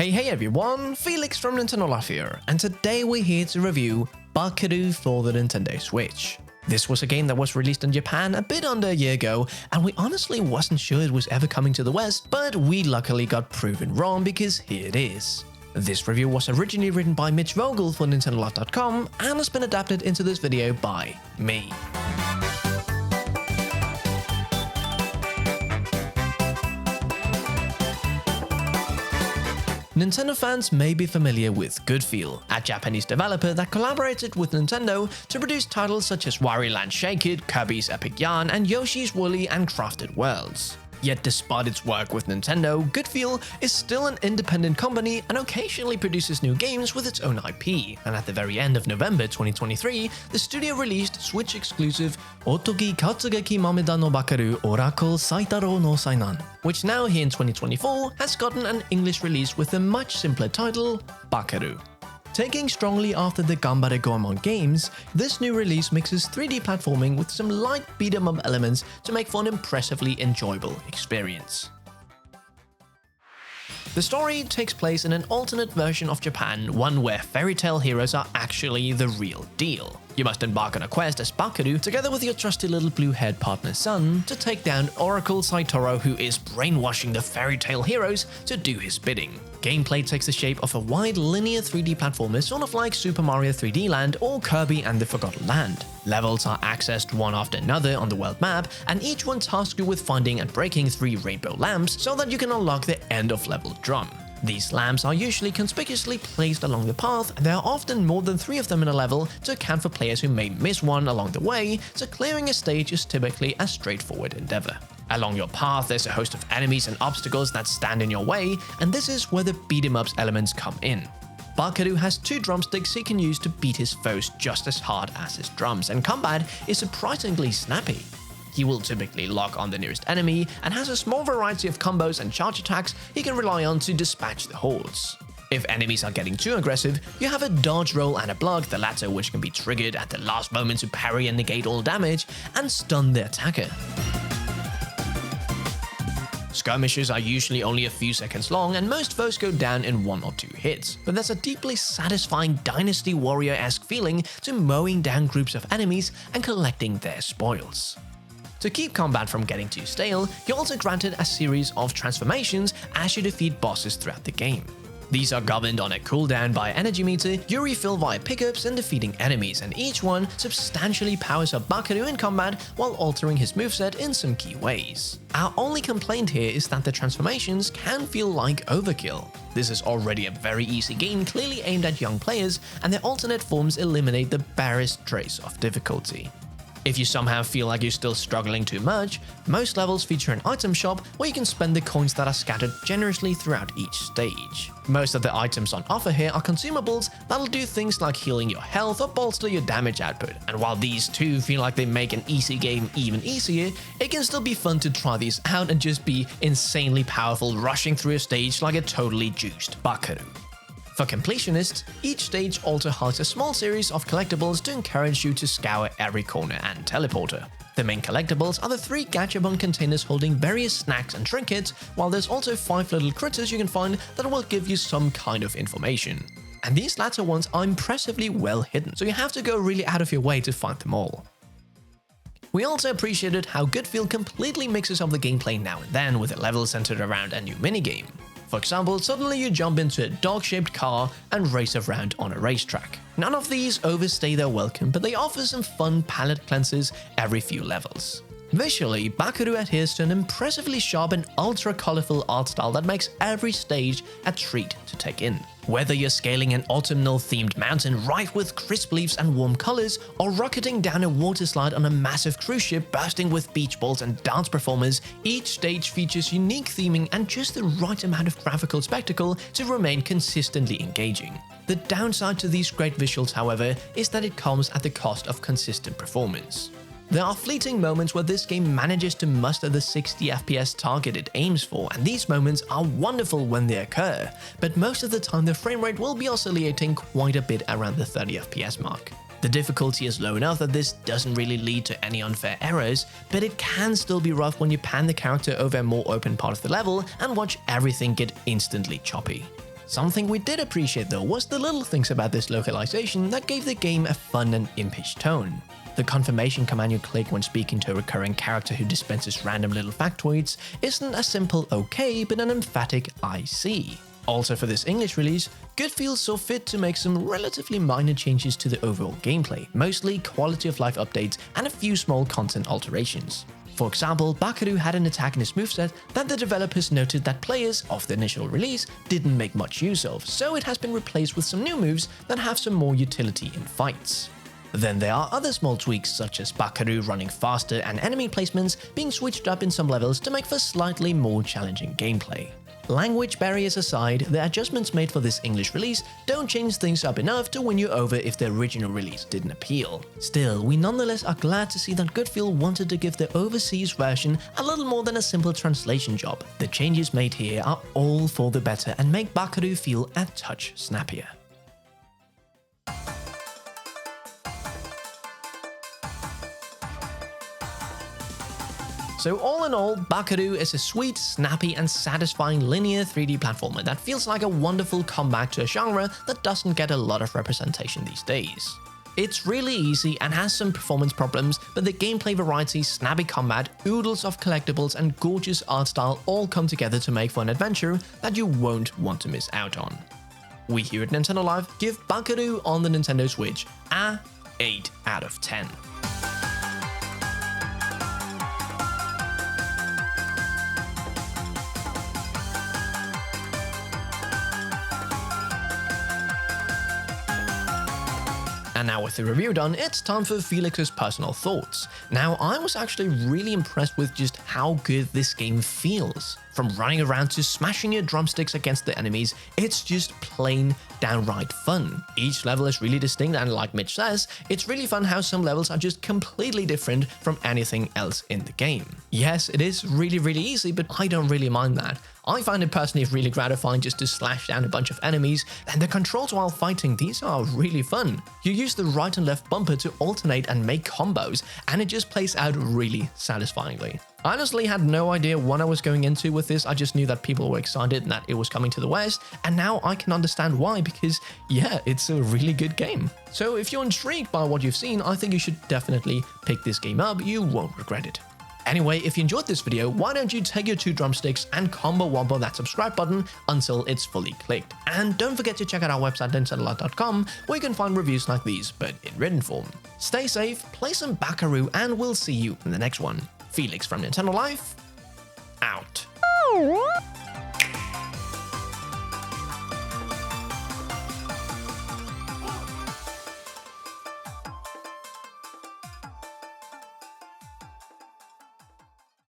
Hey everyone, Felix from Nintendo Life here, and today we're here to review Bakeru for the Nintendo Switch. This was a game that was released in Japan a bit under a year ago, and we honestly wasn't sure it was ever coming to the West, but we luckily got proven wrong because here it is. This review was originally written by Mitch Vogel for NintendoLife.com and has been adapted into this video by me. Nintendo fans may be familiar with Good Feel, a Japanese developer that collaborated with Nintendo to produce titles such as Wario Land Shake It, Kirby's Epic Yarn, and Yoshi's Woolly and Crafted Worlds. Yet despite its work with Nintendo, Good Feel is still an independent company and occasionally produces new games with its own IP, and at the very end of November 2023, the studio released Switch-exclusive Otogi Katsugeki Mameda no Bakeru Oracle Saitaro no Sainan, which now here in 2024 has gotten an English release with a much simpler title, Bakeru. Taking strongly after the Ganbare Goemon games, this new release mixes 3D platforming with some light beat-em-up elements to make for an impressively enjoyable experience. The story takes place in an alternate version of Japan, one where fairy tale heroes are actually the real deal. You must embark on a quest as Bakeru together with your trusty little blue-haired partner Sun to take down Oracle Saitaro, who is brainwashing the fairy tale heroes to do his bidding. Gameplay takes the shape of a wide linear 3D platformer sort of like Super Mario 3D Land or Kirby and the Forgotten Land. Levels are accessed one after another on the world map, and each one tasks you with finding and breaking 3 rainbow lamps so that you can unlock the end of level drum. These lamps are usually conspicuously placed along the path, and there are often more than 3 of them in a level to account for players who may miss one along the way, so clearing a stage is typically a straightforward endeavor. Along your path, there's a host of enemies and obstacles that stand in your way, and this is where the beat-em-ups elements come in. Bakeru has 2 drumsticks he can use to beat his foes just as hard as his drums, and combat is surprisingly snappy. He will typically lock on the nearest enemy and has a small variety of combos and charge attacks he can rely on to dispatch the hordes. If enemies are getting too aggressive, you have a dodge roll and a block, the latter which can be triggered at the last moment to parry and negate all damage and stun the attacker. Skirmishes are usually only a few seconds long, and most foes go down in 1 or 2 hits, but there's a deeply satisfying Dynasty Warrior-esque feeling to mowing down groups of enemies and collecting their spoils. To keep combat from getting too stale, you're also granted a series of transformations as you defeat bosses throughout the game. These are governed on a cooldown by energy meter you refill via pickups and defeating enemies, and each one substantially powers up Bakeru in combat while altering his moveset in some key ways. Our only complaint here is that the transformations can feel like overkill. This is already a very easy game clearly aimed at young players, and their alternate forms eliminate the barest trace of difficulty. If you somehow feel like you're still struggling too much, most levels feature an item shop where you can spend the coins that are scattered generously throughout each stage. Most of the items on offer here are consumables that'll do things like healing your health or bolster your damage output, and while these two feel like they make an easy game even easier, it can still be fun to try these out and just be insanely powerful rushing through a stage like a totally juiced Bakeru. For completionists, each stage also hides a small series of collectibles to encourage you to scour every corner and teleporter. The main collectibles are the 3 Gachapon containers holding various snacks and trinkets, while there's also 5 little critters you can find that will give you some kind of information. And these latter ones are impressively well hidden, so you have to go really out of your way to find them all. We also appreciated how Good Feel completely mixes up the gameplay now and then with a level centered around a new minigame. For example, suddenly you jump into a dog-shaped car and race around on a racetrack. None of these overstay their welcome, but they offer some fun palette cleansers every few levels. Visually, Bakeru adheres to an impressively sharp and ultra-colorful art style that makes every stage a treat to take in. Whether you're scaling an autumnal-themed mountain rife with crisp leaves and warm colors, or rocketing down a water slide on a massive cruise ship bursting with beach balls and dance performers, each stage features unique theming and just the right amount of graphical spectacle to remain consistently engaging. The downside to these great visuals, however, is that it comes at the cost of consistent performance. There are fleeting moments where this game manages to muster the 60 FPS target it aims for, and these moments are wonderful when they occur, but most of the time the frame rate will be oscillating quite a bit around the 30 FPS mark. The difficulty is low enough that this doesn't really lead to any unfair errors, but it can still be rough when you pan the character over a more open part of the level and watch everything get instantly choppy. Something we did appreciate though was the little things about this localization that gave the game a fun and impish tone. The confirmation command you click when speaking to a recurring character who dispenses random little factoids isn't a simple okay but an emphatic I see. Also for this English release, Good feels so fit to make some relatively minor changes to the overall gameplay, mostly quality of life updates and a few small content alterations. For example, Bakeru had an attack in his moveset that the developers noted that players of the initial release didn't make much use of, so it has been replaced with some new moves that have some more utility in fights. Then there are other small tweaks such as Bakeru running faster and enemy placements being switched up in some levels to make for slightly more challenging gameplay. Language barriers aside, the adjustments made for this English release don't change things up enough to win you over if the original release didn't appeal. Still, we nonetheless are glad to see that Goodfeel wanted to give the overseas version a little more than a simple translation job. The changes made here are all for the better and make Bakeru feel a touch snappier. So all in all, Bakeru is a sweet, snappy and satisfying linear 3D platformer that feels like a wonderful comeback to a genre that doesn't get a lot of representation these days. It's really easy and has some performance problems, but the gameplay variety, snappy combat, oodles of collectibles and gorgeous art style all come together to make for an adventure that you won't want to miss out on. We here at Nintendo Live give Bakeru on the Nintendo Switch a 8 out of 10. And now with the review done, it's time for Felix's personal thoughts. Now, I was actually really impressed with just how good this game feels. From running around to smashing your drumsticks against the enemies, it's just plain downright fun. Each level is really distinct and like Mitch says, it's really fun how some levels are just completely different from anything else in the game. Yes, it is really easy, but I don't really mind that. I find it personally really gratifying just to slash down a bunch of enemies, and the controls while fighting, these are really fun. You use the right and left bumper to alternate and make combos, and it just plays out really satisfyingly. I honestly had no idea what I was going into with this. I just knew that people were excited and that it was coming to the West, and now I can understand why, because yeah, it's a really good game. So if you're intrigued by what you've seen, I think you should definitely pick this game up. You won't regret it. Anyway, if you enjoyed this video, why don't you take your 2 drumsticks and combo wombo that subscribe button until it's fully clicked. And don't forget to check out our website nintendoLive.com, where you can find reviews like these, but in written form. Stay safe, play some Bakeru, and we'll see you in the next one. Felix from Nintendo Live, out.